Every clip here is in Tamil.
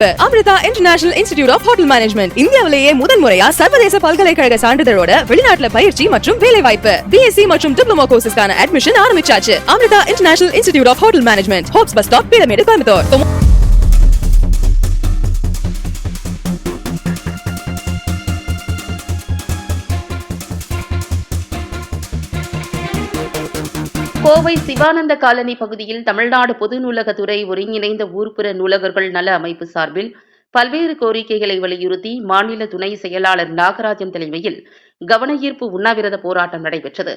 Amrita international institute of hotel management இந்தியாவிலேயே முதல் முறையா சர்வதேச பல்கலைக்கழக சான்றிதழோட வெளிநாட்டுல பயிற்சி மற்றும் வேலை வாய்ப்பு பிஎஸ்சி மற்றும் டிப்ளமோ கோர்சஸ்க்கான அட்மிஷன் ஆரம்பிச்சாச்சு. Amrita international institute of hotel management, hopes bus stop, Peelamedu, Coimbatore. Kovai Sivananda colony பகுதியில் தமிழ்நாடு பொது நூலகத்துறை ஒருங்கிணைந்த ஊர்ப்புற நூலகர்கள் நல அமைப்பு சார்பில் பல்வேறு கோரிக்கைகளை வலியுறுத்தி மாநில துணை செயலாளர் நாகராஜன் தலைமையில் கவனஈர்ப்பு உண்ணாவிரத போராட்டம் நடைபெற்றது.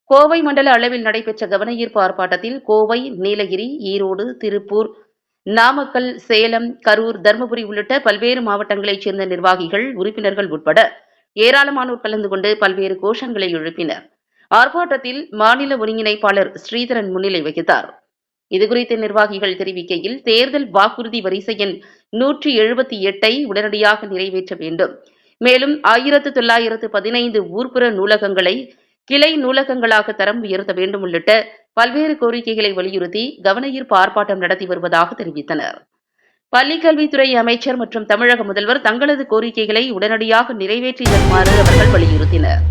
கோவை மண்டல அளவில் நடைபெற்ற கவனஈர்ப்பு ஆர்ப்பாட்டத்தில் கோவை, நீலகிரி, ஈரோடு, திருப்பூர், நாமக்கல், சேலம், கரூர், தருமபுரி உள்ளிட்ட பல்வேறு மாவட்டங்களைச் சேர்ந்த நிர்வாகிகள், உறுப்பினர்கள் உட்பட ஏராளமானோர் கலந்து கொண்டு பல்வேறு கோஷங்களை எழுப்பினர். ஆர்ப்பாட்டத்தில் மாநில ஒருங்கிணைப்பாளர் ஸ்ரீதரன் முன்னிலை வகித்தார். இதுகுறித்து நிர்வாகிகள் தெரிவிக்கையில், தேர்தல் வாக்குறுதி வரிசை எண் 178 உடனடியாக நிறைவேற்ற வேண்டும். மேலும் 1915 ஊர்ப்புற நூலகங்களை கிளை நூலகங்களாக தரம் உயர்த்த வேண்டும் உள்ளிட்ட பல்வேறு கோரிக்கைகளை வலியுறுத்தி கவனஈர்ப்பு ஆர்ப்பாட்டம் நடத்தி வருவதாக தெரிவித்தனர். பள்ளிக்கல்வித்துறை அமைச்சர் மற்றும் தமிழக முதல்வர் தங்களது கோரிக்கைகளை உடனடியாக நிறைவேற்றி தருமாறு அவர்கள் வலியுறுத்தினர்.